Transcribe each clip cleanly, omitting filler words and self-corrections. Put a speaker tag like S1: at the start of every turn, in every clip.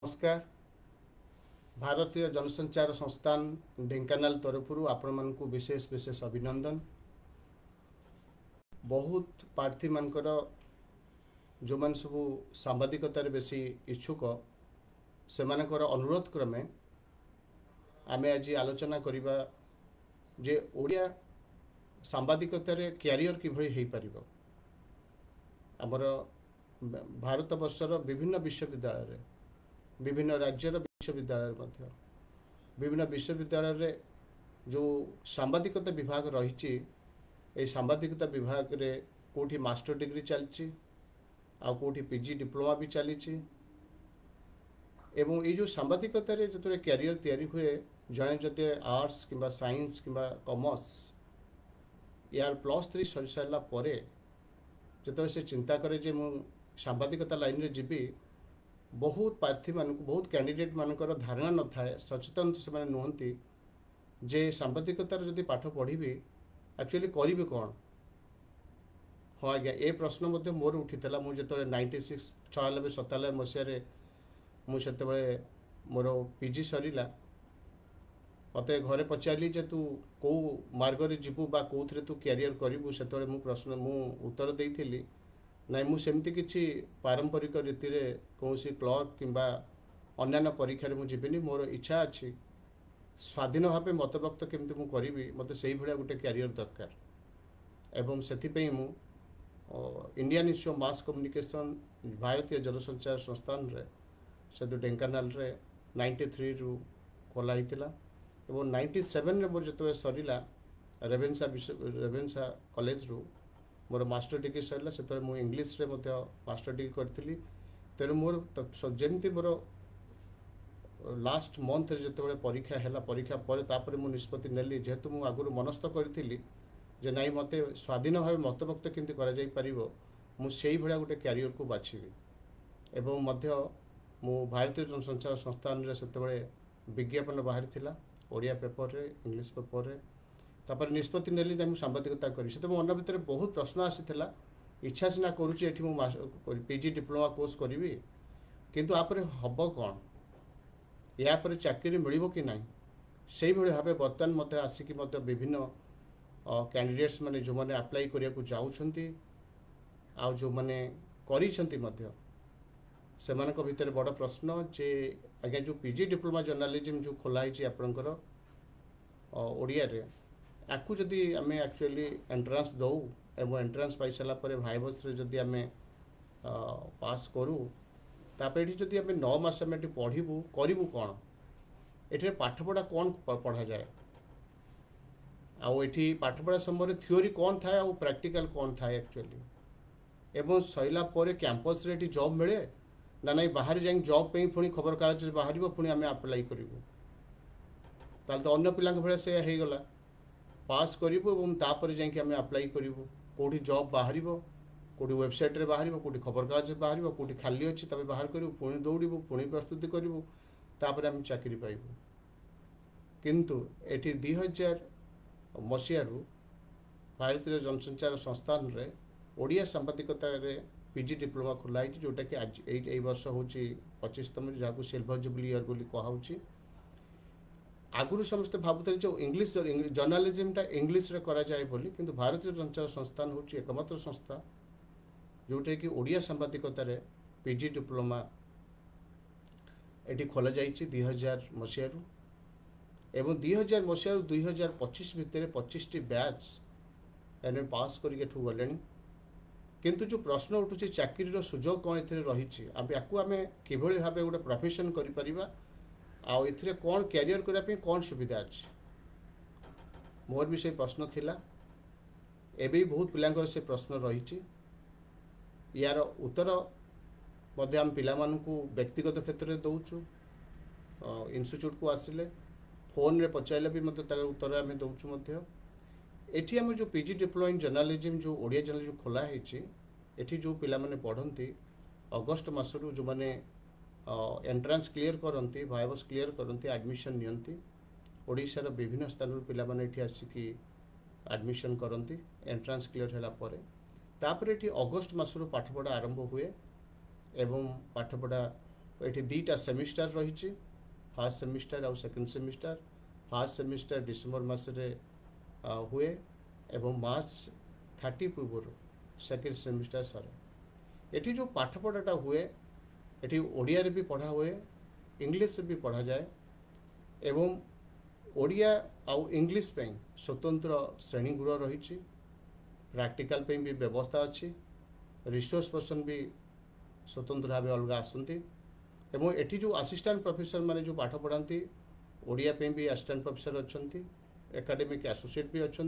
S1: नमस्कार। भारतीय जनसंचार संस्थान ढेंकानाल तरफरु आपण मानकु विशेष विशेष अभिनंदन। बहुत प्रार्थी मानकर जो मान सब सांबादिकतार बेसी इच्छुक से मानकर अनुरोध क्रमे आमे आज आलोचना करिबा जे ओडिया सांबादिकतार क्यारियर किभଳି हेई परिबो। हमर भारत वर्षर विभिन्न विश्वविद्यालय रे विभिन्न राज्यर विश्वविद्यालय मध्य विभिन्न विश्वविद्यालय जो सांबादिकता विभाग रही सांबादिकता विभाग रे कोठी मास्टर डिग्री चलची आ कोठी पीजी डिप्लोमा भी चली एवं ये जो सांबादिकता रे जतरे कैरियर तैयारी हुए जने जते आर्ट्स किंबा साइंस किंबा कॉमर्स यार +3 सरी सारा परे जतरे से चिंता करे जे मु सांबादिकता लाइन रे जीबी बहुत प्रार्थी मानक बहुत कैंडिडेट मानकर धारणा न थाए सचेतन से माने नुहंती जे सांबादिकतार जदि पाठ पढ़ी एक्चुअली करिबे कोन। हाँ आज्ञा ए प्रश्न मध्य मोर उठीला मु जतले 96 96 97 मसीह मुझे मोर पीजी सरीला मते घरे पचारि जे तू को मार्ग रे जीवु बा कोथरे तू कैरियर करिवु सेतले मु प्रश्न मु उत्तर देइथिली नाई मु सेमती किछि पारंपरिक रीति रे कोनसी क्लर्क किंबा अन्यान्य परीक्षा रे मु जीविनी मोर इच्छा अछि स्वाधीन भावे मतव्यक्त केमती मु करिवि मते सेही भलिया गुटे कैरियर दरकार एवं सेथि पे मु Indian institute of mass communication भारतीय जनसंचार संस्थान रे से ढेंकानाल रे 93 रु खोला हितिला एवं 97 रे मोर जतवे सरीला रेवेन्सा कॉलेज रु मोर मास्टर डिग्री सरला से मु इंग्लिश रे मध्य मास्टर डिग्री करथिली तेरे मोर जेमती मोर लास्ट मंथ रे जतबे परीक्षा हैला परीक्षा पर तापर मु निष्पत्ति नेली जेहेतु मु आगुरु मनस्थ करथिली जे नाई मते स्वाधीन भाव मतव्यक्त केमती करा जाई परिबो मु सेही भलिया गुटे कैरियर को बाछिबी एवं मध्य मु भारतीय जनसंचार संस्थान रे सेतबे विज्ञापन बाहरी थिला ओडिया पेपर रे इंग्लिश पेपर रे तापर निष्पत्ति नेली जे मु सांबादिकता करी से मन भीतर बहुत प्रश्न आसीथिला इच्छा सिना करूची एठी मु पीजी डिप्लोमा कोर्स करिवि किंतु आपरे हबो कोन या पर चाकरी मिलिबो कि नाही सेही भली भाबे वर्तमान मते आसी मते विभिन्न कैंडिडेट्स माने जो माने अप्लाई करिया को जाउछंती आ जो माने करी छंती मध्य सेमानक भीतर बड़ प्रश्न जे आगे जो पीजी डिप्लोमा जर्नलिज्म जो खोला हिची आपनकर ओडिया रे आकु जदि आमे एक्चुअली एंट्रांस दौ एवं एंट्रांस पाई सारा पर भाइबस रे जदि आमे पास करू तापर जदि आमे 9 मास आमे पढ़िबू करिबू कोन एठे पाठपढ़ा कोन पढ़ा जाए आउ एठी पाठपढ़ा समय थ्योरी कोन थाए आउ प्रैक्टिकल कोन थाए एक्चुअली एवं सैला पर कैंपस रे एठी जॉब मिले ना नहीं बाहर जाई जॉब पे पुणी खबर कागज बाहर पुणी आमे अप्लाई करिवू ताल तो अन्य पिलांक भले से हे गला पास करिवू एवं तापर जाई आमे अप्लाई करिवू कोठी जॉब बाहरिबो कोठी वेबसाइट रे बाहरिबो कोठी खबर कागज बाहरिबो कोठी खाली अछि तबे बाहर करिवू पुणी दौड़िबू पुणी प्रस्तुति करिवू तापर आमे चाकरी पाइबू किंतु एठी 2000 मसीह रु भारतीय जनसंचार संस्थान रे ओडिया सांबादिकता रे पीजी डिप्लोमा खोला है जोटा कि आज ए वर्ष हूँ 25तम जहाँ सिल्वर जुबली इयर बोली कहुच्छी आगुरी समस्ते भावुले जो इंग्लिश जर्नालिज्मटा इंग्लिश रे करा जाए बोली किंतु भारतीय जनसंचार संस्थान हूँ एकमात्र संस्था जोटा कि ओडिया सांबादिकता रे पीजी डिप्लोमा एटी खोला जाइए 2000 मसीह रु एवं 2000 मसीह 2025 भितर 25टी बैच एने पास करके गले किंतु जो प्रश्न उठुची चाकरी सुजोग कौन ए रही आम कि भाव गोटे प्रोफेशन करा आउ ए कौन कैरियर करने कौन सुविधा अच्छी मोर भी से प्रश्न थिला एबे बहुत पिलांकर से प्रश्न रही यार उत्तर मध्य आम पिला मानकु व्यक्तिगत क्षेत्र में दौचु इंस्टीट्यूट को आसिले फोन रे पचारे भी मतलब उत्तर आम दौचु मध्य एठी आम जो पीजी डिप्लोमा इन जर्नालिज्म जो ओडिया जर्नालिज्म खोला है एठी जो पिला माने पढ़ंती अगस्त मासरू जो माने एंट्रांस क्लियर करती भाइबस क्लियर करती एडमिशन नियंती ओडिशार विभिन्न स्थान पिला माने एठी आसिकी एडमिशन करती एंट्रांस क्लियर होला परे तापर एठी अगस्त मासरू पाठपढ़ा आरंभ हुए एवं पाठपढ़ा ये दुईटा सेमिस्टर रही, फर्स्ट सेमिस्टर और second semester. First semester December मसरे हुए एवं मार्च 30 पूर्व सेकेंड सेमिस्टर सरे। एटी जो पाठ पढ़ाटा हुए एटी ओडिया रे भी पढ़ा हुए, इंग्लिश भी पढ़ा जाए एवं ओडिया आउ इंग्लिश पे स्वतंत्र श्रेणीगृह रही, प्रैक्टिकल पे भी व्यवस्था अच्छी, रिसोर्स पर्सन भी स्वतंत्र भाव अलग आसती एवं एटी जो असिस्टेंट प्रोफेसर माने जो पाठ पढ़ाती ओडिया पे भी असिस्टेंट प्रोफेसर अच्छा, एकेडमिक एसोसिएट भी अच्छा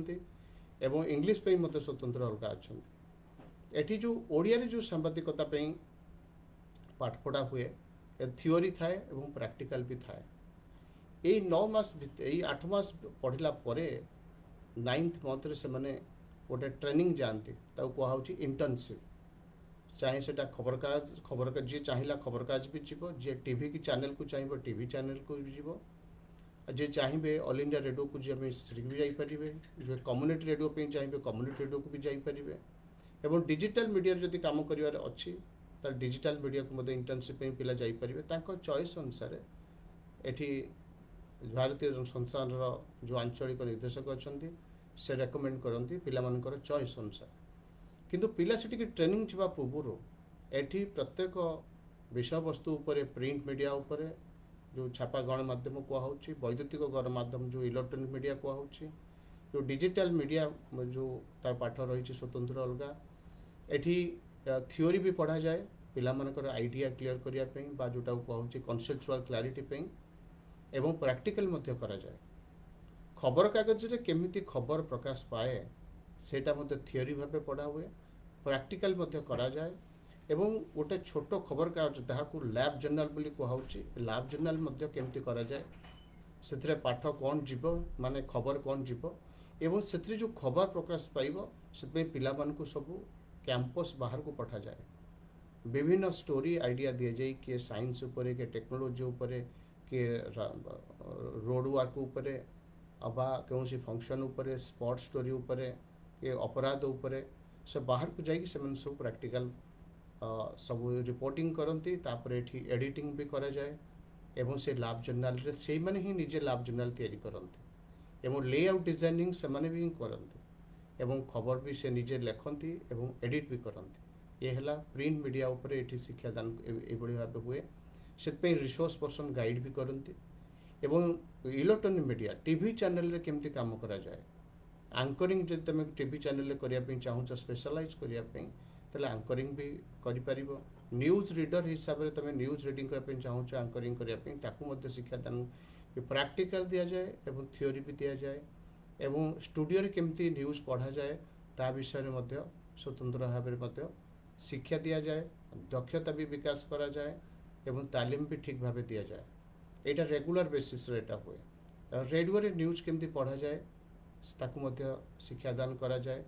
S1: एवं इंग्लिश पे मत स्वतंत्र अलग अच्छा। एटी जो ओडिया रे जो सांबादिकता पे पाठ पढ़ा हुए थियोरी थाए एवं प्रैक्टिकल भी थाए। यही 9 मास यही 8 मास पढ़ला परे 9th मंथ से मैंने गोटे ट्रेनिंग जाती कहुच्छी इंटर्नशिप। चाहे से खबर जी चाहिए खबरकाज भी जीव, जी टीवी की चैनल को चाहिए टीवी चैनल को भी जीव, जी चाहिए ऑल इंडिया रेडियो को जी भी जापारे, जो कम्युनिटी रेडियो पे चाहिए कम्युनिटी रेडियो को भी जापारे एवं डिजिटल मीडिया जदि काम कर अच्छी तो डिजिटल मीडिया को मतलब इंटर्नशिप पिला जापारे चॉइस अनुसार। एठी भारतीय संस्थान जो आंचलिक निर्देशक अच्छा से रेकमेंड करती पिलामानकर चॉइस अनुसार। किंतु पिला से ट्रेनिंग जावा पूर्व एठी प्रत्येक विषय वस्तु उपरे प्रिंट मीडिया उपरे जो छापा गणमाध्यम कहुच्छी, वैद्युतिक गणमाध्यम जो इलेक्ट्रोनिक मीडिया कहुच्छी, जो डिजिटल मीडिया जो तार पाठ रही स्वतंत्र अलग। एठी थियोरी भी पढ़ा जाए पिलामानकर आइडिया क्लियर करने जोटा कहुच्छी कनसेप्चुअल क्लारिटी पे एवं प्रैक्टिकल मध्य करा जाए। खबर कागज रे केमिति खबर प्रकाश पाए सेटा मध्य थियोरी भावे पढ़ा हुए, प्रैक्टिकल मध्य करा जाए एवं गोटे छोट खबर कागज ताहाकू लैब जर्नल बोली कहुच्छी, लैब जर्नल मध्य केमिति करा जाए, सेथिरे पाठ कौन जीव माने खबर कौन जीव एवं सेथिरे जो खबर प्रकाश पाइबो सेतमे पिलामानकू सबू कैंपस बाहर को पठा जाए। विभिन्न स्टोरी आइडिया दिए जाए, किए साइंस उपरे किए टेक्नोलोजी उपरे किए रोड वर्क उपरे अबा कौन फंक्शन उपरे स्पॉट स्टोरी उपरे किए अपराध उपरे से बाहर को जाइए से सब प्रैक्टिकल सब रिपोर्टिंग करती एडिटिंग भी करा जाए एवं से लैब जर्नल रे से माने ही निजे लैब जर्नल तैयारी करती एवं लेआउट डिजाइनिंग से माने भी करती एवं खबर भी से निजे लेखती एवं एडिट भी करती। ये है प्रिंट मीडिया उपरे एठी शिक्षादान ये भाव हुए, से रिसोर्स पर्सन गाइड भी करती एवं इलेक्ट्रोनिक मीडिया टीवी चैनल रे केमती काम करा जाए। एंकरिंग जब तुम टीवी चैनल करने चाहूच स्पेशलाइज करने तेल एंकरिंग भी कर। न्यूज रीडर हिसाब से तुम न्यूज रीडिंग करने चाहूच एंकरिंग करने शिक्षादान प्रैक्टिकल दि जाए एवं थियोरी भी दि जाए एवं स्टूडियो रे केमती न्यूज पढ़ा जाए ता विषय में स्वतंत्र भाव में शिक्षा दि जाए, दक्षता भी विकास करा जाए एवं तालीम भी ठीक भाव दि जाए। यहाँ रेगुलर बेसिस रे हुए। रेडियो रे न्यूज केमती पढ़ा जाए ताकू शिक्षादान करा जाए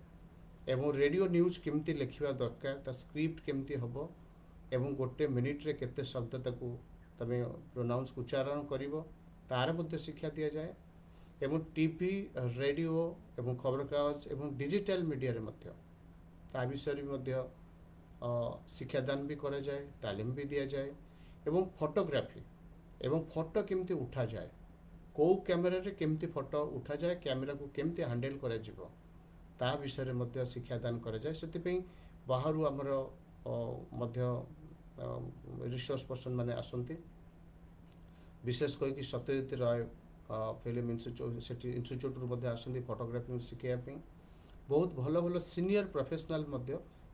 S1: एवं रेडियो न्यूज केमती लिखा दरकार, ता स्क्रिप्ट केमती हम एवं गोटे मिनिट रे केते शब्द ताकू तमे प्रोनाउंस उच्चारण करिवो तार मध्य शिक्षा दि जाए एवं टीवी रेडियो एवं खबर कागज एवं डिजिटल मीडिया रे मध्य ता विषय मध्य शिक्षादान भी करा जाए, तालीम भी दि जाए एवं फोटोग्राफी एवं फोटो केमती उठा जाए, को कैमेरा रे केमती फोटो उठा जाए, कैमेरा को केमती हैंडल करा जिवो ता विषय मध्य शिक्षादान करा जाए। सेति बाहर आमर रिसोर्स पर्सन माने आसंती, विशेष करके सत्यजित राय फिल्म इंस्टीट्यूट रू आसंती फोटोग्राफी शिखापी। बहुत भल भल सीनियर प्रोफेशनल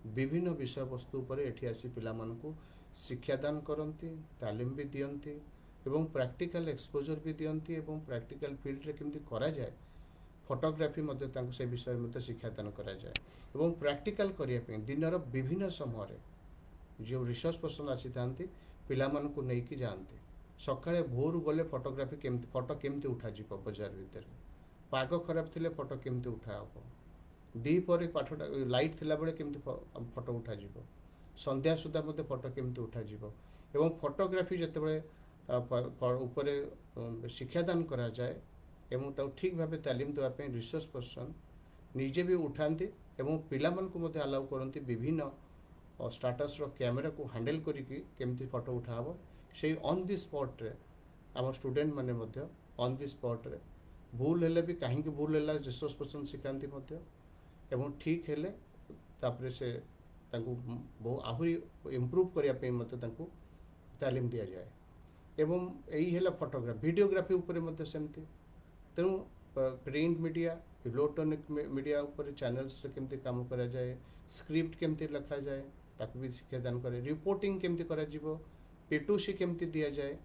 S1: विभिन्न विषय वस्तु पर एठी आसी पिलामानकू शिक्षादान करती, तालीम भी दियंती एवं प्रैक्टिकल एक्सपोजर भी दियंती एवं प्रैक्टिकल फील्ड रे केमती करा जाए फोटोग्राफी से विषय शिक्षादान करा जाए एवं प्रैक्टिकल करिया पे दिनर विभिन्न समय जो रिसर्च पर्सन आसी थांती पिलामानकू नेकी जाती। सकाळे भोर गले फोटोग्राफी केमती फोटो केमती उठा जीव बजार भितर, पाग खराब थिले फोटो केमती उठा हम, दी पर पाठटा लाइट थिला बेले केमती फोटो उठा जीव, संध्या सुधा मते फोटो केमती उठा जीव एवं फोटोग्राफी जतबे ऊपर शिक्षादान करा जाए एवं ताऊ ठीक भाव तालीम देवाई रिसर्च पर्सन निजे भी उठाती एवं पिलामानकू अलाउ करती विभिन्न स्टाटस रो कैमेरा को हैंडल करिकी केमती फोटो उठाब से ऑन दी स्पॉट रे आम स्टूडेंट माने मध्य ऑन दी स्पॉट रे भूल हेले भी कहीं भूल है रिसोर्स पर्सन शिखाती एवं ठीक हेले तापर से बहु आहरी इम्प्रूव करने तालीम दि जाए एवं यही है फोटोग्राफी वीडियोग्राफी उपर सेमती तेणु प्रिंट मीडिया इलेक्ट्रॉनिक मीडिया उपर चैनल्स केमती काम करा जाए स्क्रिप्ट केमती लिखा जाए ताकू भी शिक्षादान करे रिपोर्टिंग केमती करा जीवो P2C केमती दिया जाए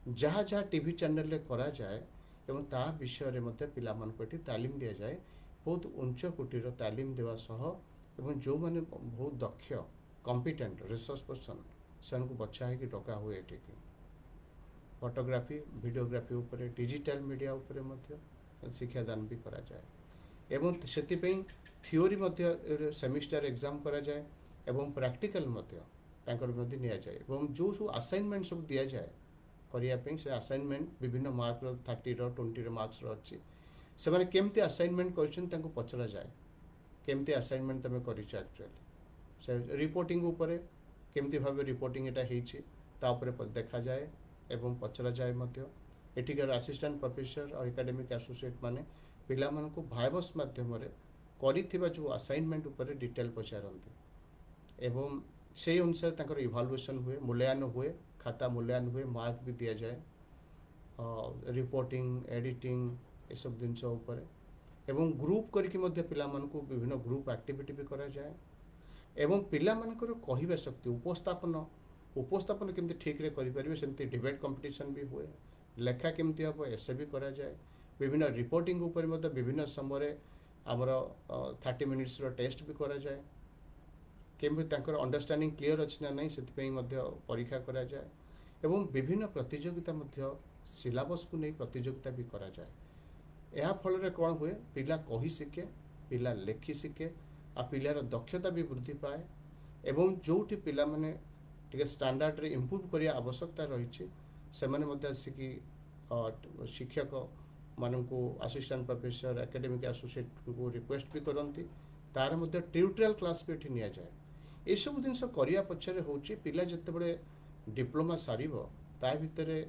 S1: जहाँ जहाँ टीवी चैनल रे करा जाए एवं ता विषय रे मध्य पिला मानक एठी तालीम दिया जाए बहुत उच्च कोटीर तालीम देवा सह एवं जो माने बहुत दक्ष कॉम्पिटेंट रिसोर्स पर्सन से बचा है कि डका हुए एठी फोटोग्राफी वीडियोग्राफी उपरे डिजिटल मीडिया उपरे मध्य शिक्षादान भी करा जाए एवं सेतिपई थियोरी मध्य सेमिस्टर एग्जाम करा जाए एवं प्रैक्टिकल मध्य तांकर मध्य निया जाए एवं जो सब असाइनमेंट सब दिया जाए करिया से असाइनमेंट विभिन्न मार्क 30 20 मार्क्स अच्छी से माने केमती असाइनमेंट कर पचरा जाए केमती असाइनमेंट तुम कर एक्चुअली से रिपोर्टिंग उपरे केमती भाव रिपोर्टिंग एटा हेछि ता उपरे देखा जाए एवं पचरा जाए मध्य एठिकार असिस्टेंट प्रोफेसर और एकेडमिक एसोसिएट माने पिला मानकु भाइबस माध्यम रे करिथिबा जो असाइनमेंट उपरे डिटेल पचारती एवं से अनुसार तांकर इभालुएसन हुए मूल्यांकन हुए खाता मूल्यांकन हुए मार्क भी दिया जाए रिपोर्टिंग एडिटिंग ये सब जिनस उपर एवं ग्रुप करके मध्य पिला मानकु विभिन्न ग्रुप एक्टिविटी भी करा जाए एवं पिला मानकर कहिबा शक्ति उपस्थापन केमती ठीक रे करि परिबे सेमती डिबेट कंपटीशन भी हुए लेखा केमती हम ऐसे भी करा जाए विभिन्न रिपोर्टिंग उपर मध्य विभिन्न समय आमर 30 मिनिट्स रो टेस्ट भी करा जाए केमती तांकर अंडरस्टैंडिंग क्लियर अछि ना नहीं सेति मध्य परीक्षा करा जाए एवं विभिन्न प्रतियोगिता मध्य सिलेबस को नहीं प्रतियोगिता भी करा जाए यह फल रे कौन हुए पिला कही शिखे पिला लेखि शिखे आ पिलार दक्षता भी वृद्धि पाए एवं जोटी पिला माने टिके स्टैंडर्ड रे इंप्रूव करिया आवश्यकता रही से माने मध्य आसिकी शिक्षक मानकु असिस्टेंट प्रोफेसर एकेडमिक एसोसिएट को रिक्वेस्ट भी करती तार मध्य ट्यूटोरियल क्लास भी एठी निया जाए ये सब जिनस करिया पछरे होची पिला जते बड़े डिप्लोमा सारिबो ता भितरे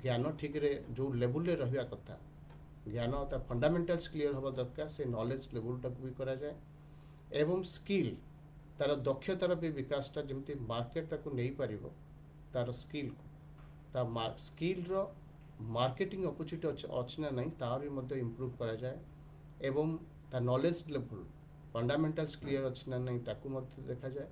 S1: ज्ञान ठीक रे जो लेवल रे रहिया कथा ज्ञान ता फंडामेंटल्स क्लियर होबा दरकार से नॉलेज लेवल तक भी करा जाए एवं स्किल तार दक्षतार भी विकासटा जमती मार्केट ताको नहीं पारिबो तार स्किल ता स्किल रो मार्केटिंग अपॉर्चुनिटी अछि ना नहीं तार भी मध्य इंप्रूव करा जाए एवं ता नॉलेज लेवल फंडामेंटल्स क्लियर अछि ना नहीं ताको मध्य देखा जाए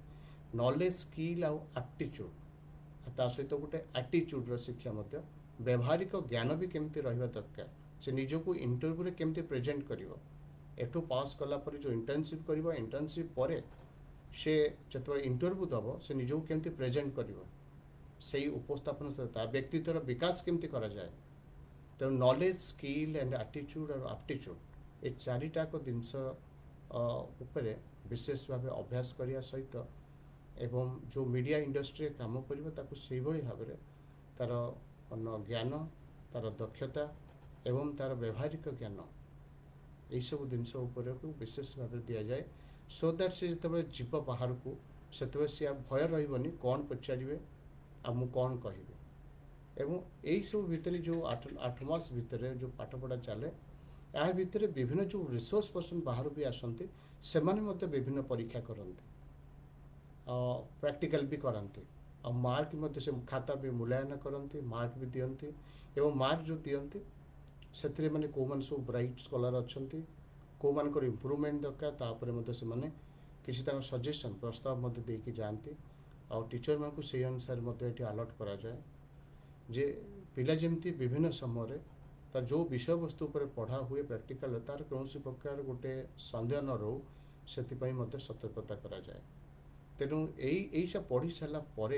S1: नॉलेज स्किल आउ एटीट्यूड ता सहित गोटे एटीट्यूड रो शिक्षा मध्य व्यवहारिक ज्ञान भी केमती रहिबा दरकार से निजको इंटरव्यू रे केमती प्रेजेंट करिवो एठो पास कला पर जो इंटर्नशिप करिवो इंटर्नशिप परे से जतबे इंटरव्यू दबो से निजको केमती प्रेजेंट करिवो सही उपस्थापन से व्यक्तित्वर विकास केमती करा जाए तो नॉलेज स्किल एंड एटीट्यूड और एप्टीट्यूड ये चारिटा को जिनस उपरे विशेष भाव अभ्यास करिया सहित एवं जो मीडिया इंडस्ट्री काम करिवो ताकू सेही भली भाबरे तार ज्ञान तार दक्षता एवं तार व्यवहारिक ज्ञान यही सब जिनस विशेष भाव दि जाए सो दैट से जिते जीव बाहर को से सी भय रही कौन पचारे आ मु कौन कहि एवं यही सब भितर जो 8 मास भितर जो पाठ पढ़ा चले या भितर विभिन्न जो रिसोर्स पर्सन बाहर भी आसती से विभिन्न परीक्षा करते प्रैक्टिकल भी करते और मार्क मध्य से खाता भी मूल्यांकन करते मार्क भी दियंती एवं मार्क जो दियंती से माने को मान सब ब्राइट स्कॉलर अच्छी को मानकर इम्प्रूवमेंट दरकार तापर मध्य से माने किसी तांको सजेशन प्रस्ताव मध्य देकी जानती और टीचर मान को से अनुसार मध्य एटी अलर्ट करा जाए जे पिला जमती विभिन्न समय तार जो विषय वस्तु पर पढ़ा हुए प्रैक्टिकल तार कौन प्रकार गोटे सन्देह न रो से सतर्कता करा जाए तेणु यही पढ़ी सारा पर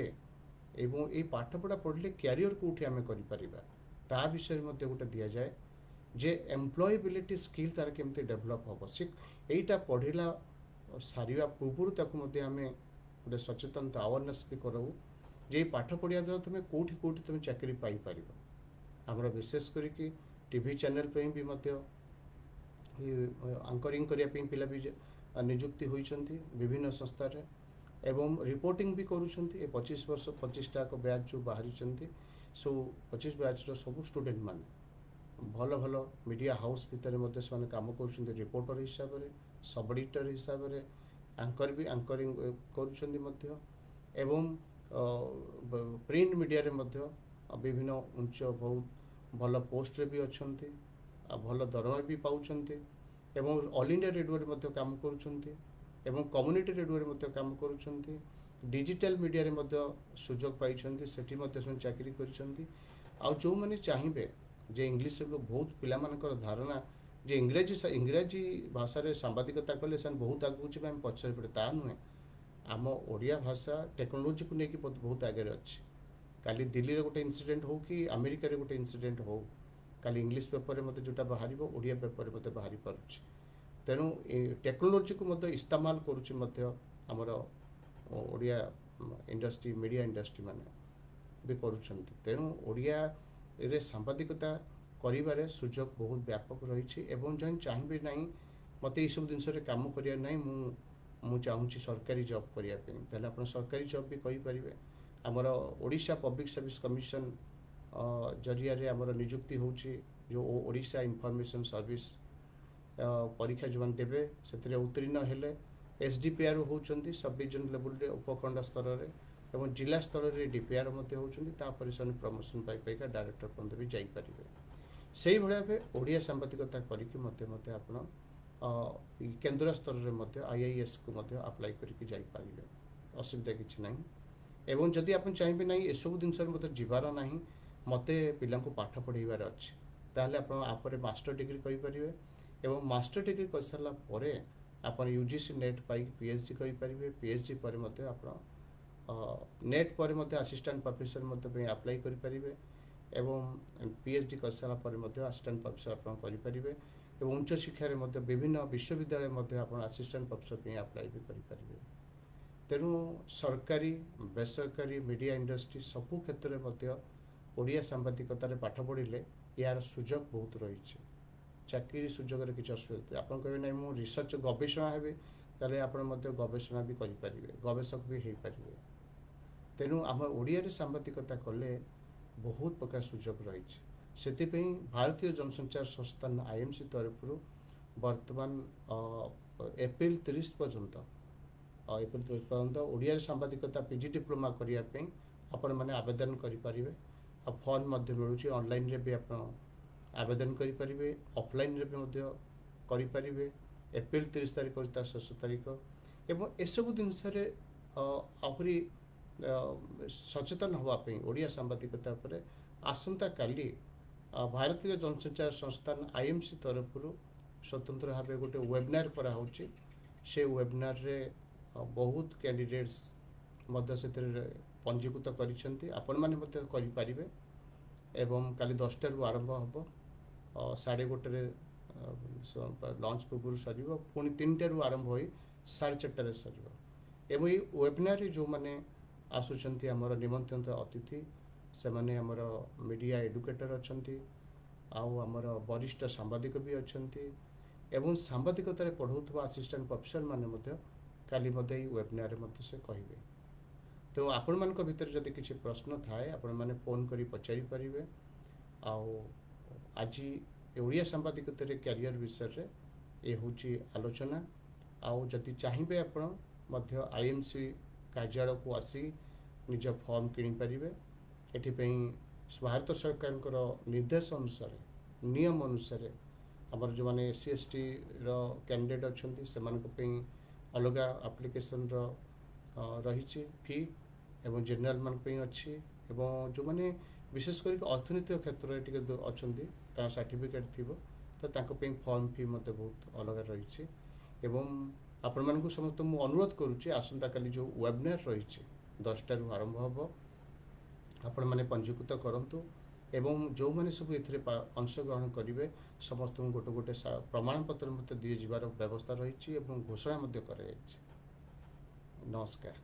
S1: एवं ये पाठ पढ़ा पढ़ले क्यारियर कोठी आमे करि परिबा ता विषय मध्य गोटे दिया जाए जे एम्प्लॉयबिलिटी स्किल तार केमते डेवलप हम से यहीटा पढ़ला सारिया पूर्व ताकू मध्य आमे गोटे सचेतनता अवेयरनेस भी करूँ जे पाठ पढ़िया द्वारा तुम कौटी कौटी तुम चाकरी पाई पार आमर विशेष करके टीवी चैनल पे भी मध्य आंकरिंग करने पिला भी निजुक्ति होती विभिन्न संस्था एवं रिपोर्टिंग भी करुँच 25 वर्ष 25टा बैच जो बाहरी सो 25 बैच सब स्टूडेंट मान भल भल मीडिया हाउस भितर से काम कर रिपोर्टर हिसाब से सब एडिटर हिसाब से आंकर भी आंकरिंग करुँच एवं प्रिंट मीडिया रे विभिन्न उच्च बहुत भल पोस्ट रे भी अच्छा भल दरमा भी पाँच एवं ऑल इंडिया रेडियो रे काम करुँच कम्युनिटी रेडियो रे काम करुँच डिजिटल मीडिया रे सुजोग पाई सेठी चाकरी कर जो मैंने चाहिए जे इंग्लिश बहुत पिला धारणा जे इंग्राजी भाषा रे सांबादिकता कले बहुत आगू जी आम पछरे पड़े ता नुहे आम ओडिया भाषा टेक्नोलोजी को लेकिन बहुत आगे अच्छे काली दिल्ली रे गोटे इंसिडेंट हो कि अमेरिका रे गोटे इंसिडेंट हो काली इंग्लिश पेपर में जोटा बाहर ओडिया पेपर में बाहरी पारुछि तेणु टेक्नोलोजी को इस्तेमाल करुमर ओडिया इंडस्ट्री मीडिया इंडस्ट्री माने भी करुछंती तेणु ओडिया रे सांबादिकता करिबारे सुजोग बहुत व्यापक रही एवं जन चाहिए ना मत ये सब जिनस काम करिया नहीं मु चाहूँगी सरकारी जॉब करने आप सरकारी जॉब भी करें आमर ओडिशा पब्लिक सर्विस कमिशन जरिया रे आमर नियुक्ति होची जो ओडिशा इनफॉरमेशन सर्विस परीक्षा जो देवे से उत्तीर्ण हेले एसडीपीआर होती सब डिविजन लेवल रे उपखंड स्तर रे एवं जिला स्तर रे डीपीआर होती से प्रमोशन पाइका डायरेक्टर पर्यंत भी जापर से भाया ओडिया सांबादिकता करके मत आप केन्द्र स्तर में आईआईएस को अप्लाई करके जाइपारे असुविधा किसी ना एवं जदि आप चाहिए ना ये सब जिनस मतलब जीवार ना मत पिला पाठ पढ़ाइबार अच्छे ताहले आप मास्टर डिग्री करें एवं मास्टर डिग्री कर सारापर आप यूजीसी नेट पाई पीएचडी करें पीएचडी पर आप नेट पर असिस्टेंट प्रोफेसर अप्लाई करें एवं पीएचडी कर सारापर असिस्टेंट प्रोफेसर आप करें एवं उच्च शिक्षा विभिन्न विश्वविद्यालय आप असिस्टेंट प्रोफेसर अप्लाई भी करें तेणु सरकारी बेसरकारी मीडिया इंडस्ट्री सबू क्षेत्र में ओडिया सांबादिकतार पाठ पढ़ले यार सुजोग बहुत रही चाकरी सुजोग किसी असुविधा आप कहे ना मुझे रिसर्च गवेषणा हेबे ताले आप गवेषणा भी करें गवेषक भी हो पारे तेणु आम ओडिया सांबादिकता कले बहुत प्रकार सुजोग रही से भारतीय जनसंचार संस्थान आईएमसी तरफ वर्तमान एप्रिल 30 पर्यंत ओडिया सांबादिकता पीजी डिप्लोमा करने आपण मैंने आवेदन करें फॉर्म मिलूँ ऑनलाइन रे भी आप आवेदन करें ऑफलाइन रे भी करें एप्रिल 30 तारीख तार शेष तारीख एवं एसबू जिनस आहरी सचेतन होगापी ओडिया सांबादिकता पर आसंता काली भारतीय जनसंचार संस्थान आईएमसी तरफ स्वतंत्र भाव गोटे वेबिनार कराऊँच से वेबिनार रे बहुत कैंडिडेट्स पंजीकृत करें एवं काली 10 आरंभ हम 1:30 लंच पूर्व सर पुणी 3 आरंभ हो 4:30 सर एवं ये वेबिनार जो मैंने आसुंच आमर निमंत्रित अतिथि से माने आमर मीडिया एडुकेटर अच्छा आमर वरिष्ठ सांबादिक भी अच्छा एवं सांबादिकतार पढ़ाऊा असिस्टेंट प्रोफेसर माने काली वेबिनार से कहे तो आपण मान भीतर जदि किसी प्रश्न थाए आपण मैंने फोन करी पचारि पारिबे आज ओडिया सांबादिकता कैरियर विषय रे ये होची आलोचना आउ जदि चाहिए आपण आईएमसी कार्यालय को आसी निज फॉर्म किनी पारिबे एठिपई भारत सरकार निर्देश अनुसार नियम अनुसार आमर जो मैंने एससी एसटी कैंडिडेट अच्छा से अलग एप्लिकेशन रही फी एवं जनरल मान अच्छी एवं जो मैंने विशेषकर अर्थनैतिक क्षेत्र में अच्छा सर्टिफिकेट थी तो फॉर्म फी मत बहुत अलग रही एवं आपण मानक समस्त मु अनुरोध करुच्ची आसंता काली जो वेबिनार रही 10 आरंभ हम आपण मैंने पंजीकृत करंतु एवं जो मैंने सब ए अंशग्रहण करेंगे समस्त गोटे गोटे प्रमाण पत्र मत दी जबार व्यवस्था रही घोषणा नमस्कार।